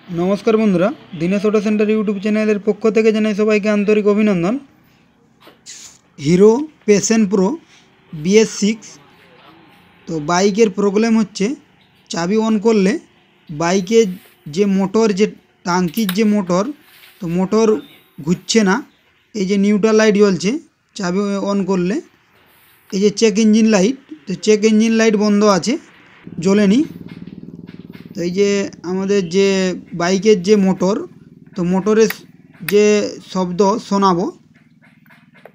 नमस्कार बंधुरा दिनेश अटो सेंटर यूट्यूब चैनल पक्ष থেকে জানাই সবাইকে আন্তরিক অভিনন্দন। হিরো প্যাশন প্রো BS6 তো বাইকের প্রবলেম হচ্ছে চাবি অন করলে বাইকের যে মোটর যে টাঙ্কির যে মোটর তো মোটর ঘুরছে না। এই যে নিউট্রাল লাইট জ্বলছে চাবি অন করলে, এই যে চেক ইঞ্জিন লাইট তো চেক ইঞ্জিন লাইট বন্ধ আছে জ্বলেনি। তো এই যে আমাদের যে বাইকের যে মোটর তো মোটরের যে শব্দ শোনাবো,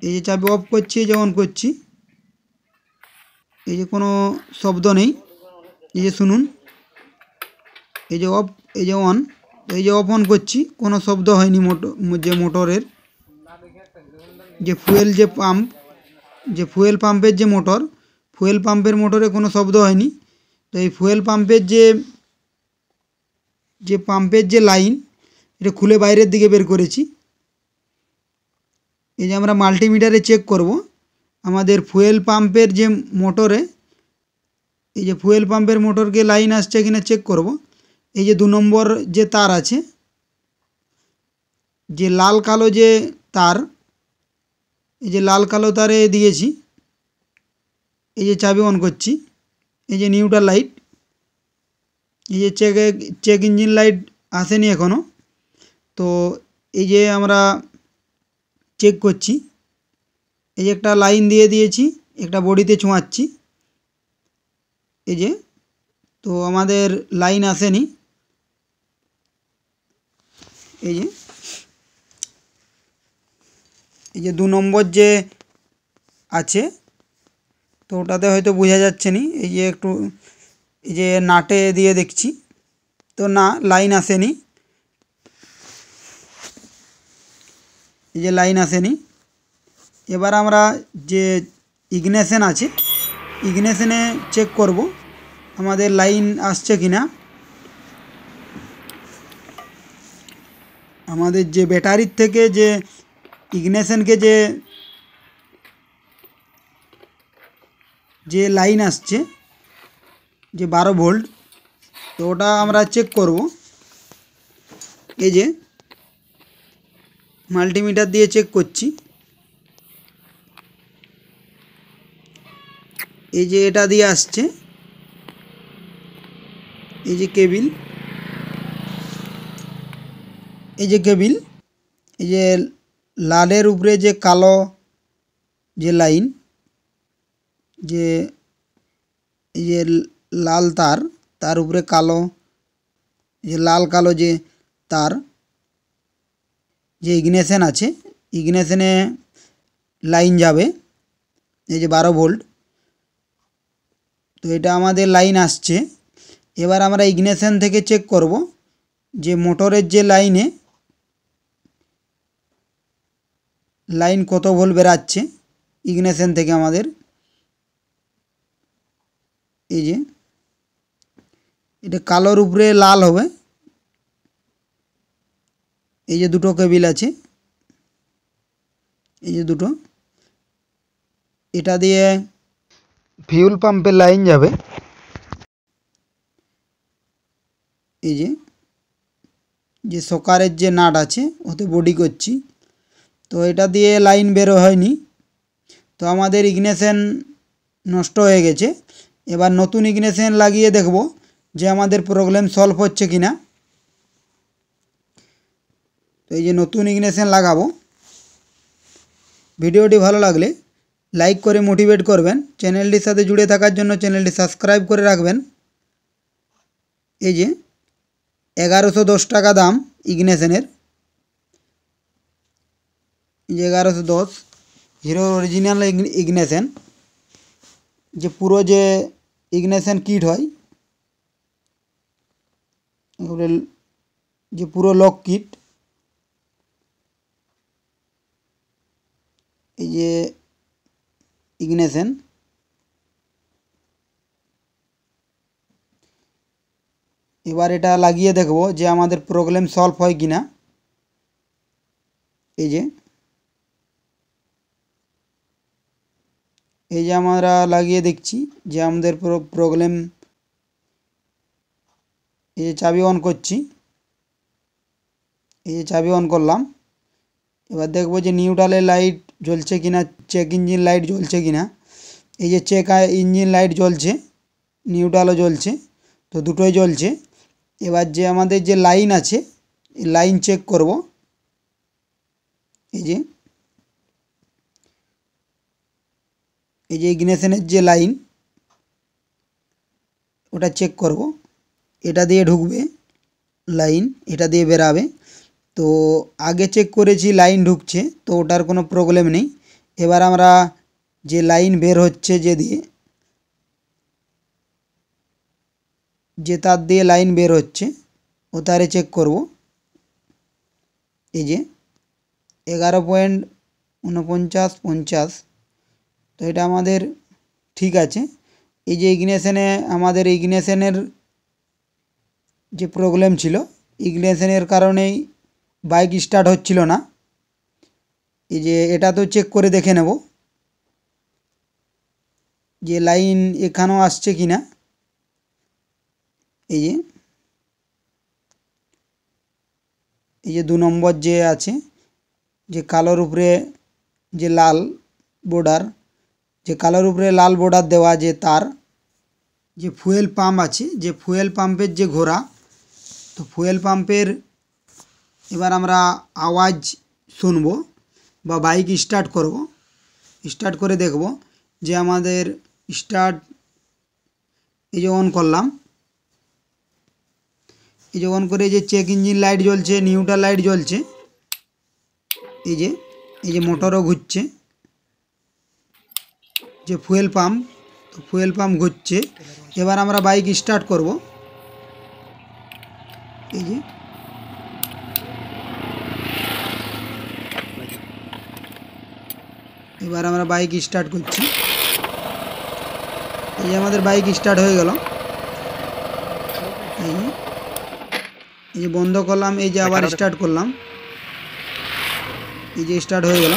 এই যে চাবি অফ করছি, এই যে অন করছি, এই যে কোনো শব্দ নেই। এই যে শুনুন, এই যে অফ, এই যে অন, এই যে অফ অন করছি কোনো শব্দ হয়নি। যে মোটরের যে ফুয়েল যে পাম্প, যে ফুয়েল পাম্পের যে মোটর, ফুয়েল পাম্পের মোটরে কোনো শব্দ হয়নি। তো এই ফুয়েল পাম্পের যে পাম্পের যে লাইন এটা খুলে বাইরের দিকে বের করেছি। এই যে আমরা মাল্টিমিটারে চেক করব আমাদের ফুয়েল পাম্পের যে মোটরে, এই যে ফুয়েল পাম্পের মোটরকে লাইন আসছে কিনা চেক করব। এই যে 2 নম্বর যে তার আছে, যে লাল কালো যে তার, এই যে লাল কালো তারে দিয়েছি। এই যে চাবি অন করছি, এই যে নিউট্রাল লাইট, এই যে চেক ইঞ্জিন লাইট আসেনি এখনও। তো এই যে আমরা চেক করছি, এই যে একটা লাইন দিয়ে দিয়েছি, একটা বডিতে ছোঁয়াচ্ছি, এই যে তো আমাদের লাইন আসেনি। এই যে 2 নম্বর যে আছে তো ওটাতে হয়তো বোঝা যাচ্ছে না। এই যে একটু এই যে নাটে দিয়ে দেখছি তো না, লাইন আসেনি। এই যে লাইন আসেনি। এবার আমরা যে ইগনিশন আছে, ইগনিশনে চেক করব আমাদের লাইন আসছে কিনা। আমাদের যে ব্যাটারির থেকে যে ইগনিশনকে যে লাইন আসছে যে 12 ভোল্ট, তো ওটা আমরা চেক করব। এই যে মাল্টিমিটার দিয়ে চেক করছি, এই যে এটা দিয়ে আসছে, এই যে কেবিল, এই যে কেবিল, এই যে লালের উপরে যে কালো যে লাইন, যে এই যে লাল তার, তার উপরে কালো, যে লাল কালো যে তার, যে ইগনিশন আছে, ইগনিশনে লাইন যাবে এই যে 12 ভোল্ট। তো এটা আমাদের লাইন আসছে। এবার আমরা ইগনিশন থেকে চেক করব যে মোটরের যে লাইনে লাইন কত ভোল্ট বেরাচ্ছে ইগনিশন থেকে আমাদের। এই যে এটা কালোর উপরে লাল হবে, এই যে দুটো কেবিল আছে, এই যে দুটো, এটা দিয়ে ফিউল পাম্পের লাইন যাবে। এই যে সকারের যে নাট আছে ওতে বডি করছি, তো এটা দিয়ে লাইন বেরো হয়নি। তো আমাদের ইগনিশন নষ্ট হয়ে গেছে। এবার নতুন ইগনিশন লাগিয়ে দেখব যে আমাদের প্রবলেম সলভ হচ্ছে কিনা। তো এই যে নতুন ইগনিশন লাগাবো। ভিডিওটি ভালো লাগলে লাইক করে মোটিভেট করবেন। চ্যানেলটির সাথে জুড়ে থাকার জন্য চ্যানেলটি সাবস্ক্রাইব করে রাখবেন। এই যে 1110 টাকা দাম ইগনিশনের, এই যে 1110 হিরো অরিজিনাল ইগনিশন, যে পুরো যে ইগনিশন কিট হয়, যে পুরো লক কিট, এই যে ইগনিশন, এবার এটা লাগিয়ে দেখব যে আমাদের প্রবলেম সলভ হয় কিনা। এই যে আমরা লাগিয়ে দেখছি যে আমাদের প্রবলেম। এই যে চাবি অন করছি, এই যে চাবি অন করলাম। এবার দেখব যে নিউট্রালের লাইট জ্বলছে কিনা, চেক ইঞ্জিন লাইট জ্বলছে কিনা। এই যে চেক ইঞ্জিন লাইট জ্বলছে, নিউট্রালও জ্বলছে, তো দুটোই জ্বলছে। এবার যে আমাদের যে লাইন আছে এই লাইন চেক করব। এই যে ইগনিশনের যে লাইন ওটা চেক করব। এটা দিয়ে ঢুকবে লাইন, এটা দিয়ে বেরাবে। তো আগে চেক করেছি লাইন ঢুকছে, তো ওটার কোনো প্রবলেম নেই। এবার আমরা যে লাইন বের হচ্ছে যে তার দিয়ে লাইন বের হচ্ছে ও তারে চেক করব। এই যে 11.4950, তো এটা আমাদের ঠিক আছে। এই যে আমাদের ইগনিশনের যে প্রবলেম ছিল, ইগনিশনের কারণেই বাইক স্টার্ট হচ্ছিল না। এই যে এটা তো চেক করে দেখে নেব যে লাইন এখানেও আসছে কি না। এই যে 2 নম্বর যে আছে, যে কালোর উপরে যে লাল বর্ডার, যে কালোর উপরে লাল বর্ডার দেওয়া যে তার, যে ফুয়েল পাম্প আছে, যে ফুয়েল পাম্পের যে ঘোড়া, তো ফুয়েল পাম্পের এবার আমরা আওয়াজ শুনব বা বাইক স্টার্ট করব। স্টার্ট করে দেখব যে আমাদের স্টার্ট, এই যে অন করলাম। এই যে অন করে যে চেক ইঞ্জিন লাইট জ্বলছে, নিউট্রাল লাইট জ্বলছে। এই যে মোটরও ঘুরছে। যে ফুয়েল পাম্প, তো ফুয়েল পাম্প ঘুরছে। এবার আমরা বাইক স্টার্ট করব। এই যে এবার আমরা বাইক স্টার্ট করছি। এই যে আমাদের বাইক স্টার্ট হয়ে গেল। এই যে বন্ধ করলাম, এই যে আবার স্টার্ট করলাম। এই যে স্টার্ট হয়ে গেল।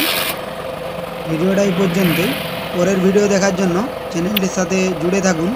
ভিডিওটা এই পর্যন্তই। পরের ভিডিও দেখার জন্য চ্যানেলটির সাথে জুড়ে থাকুন।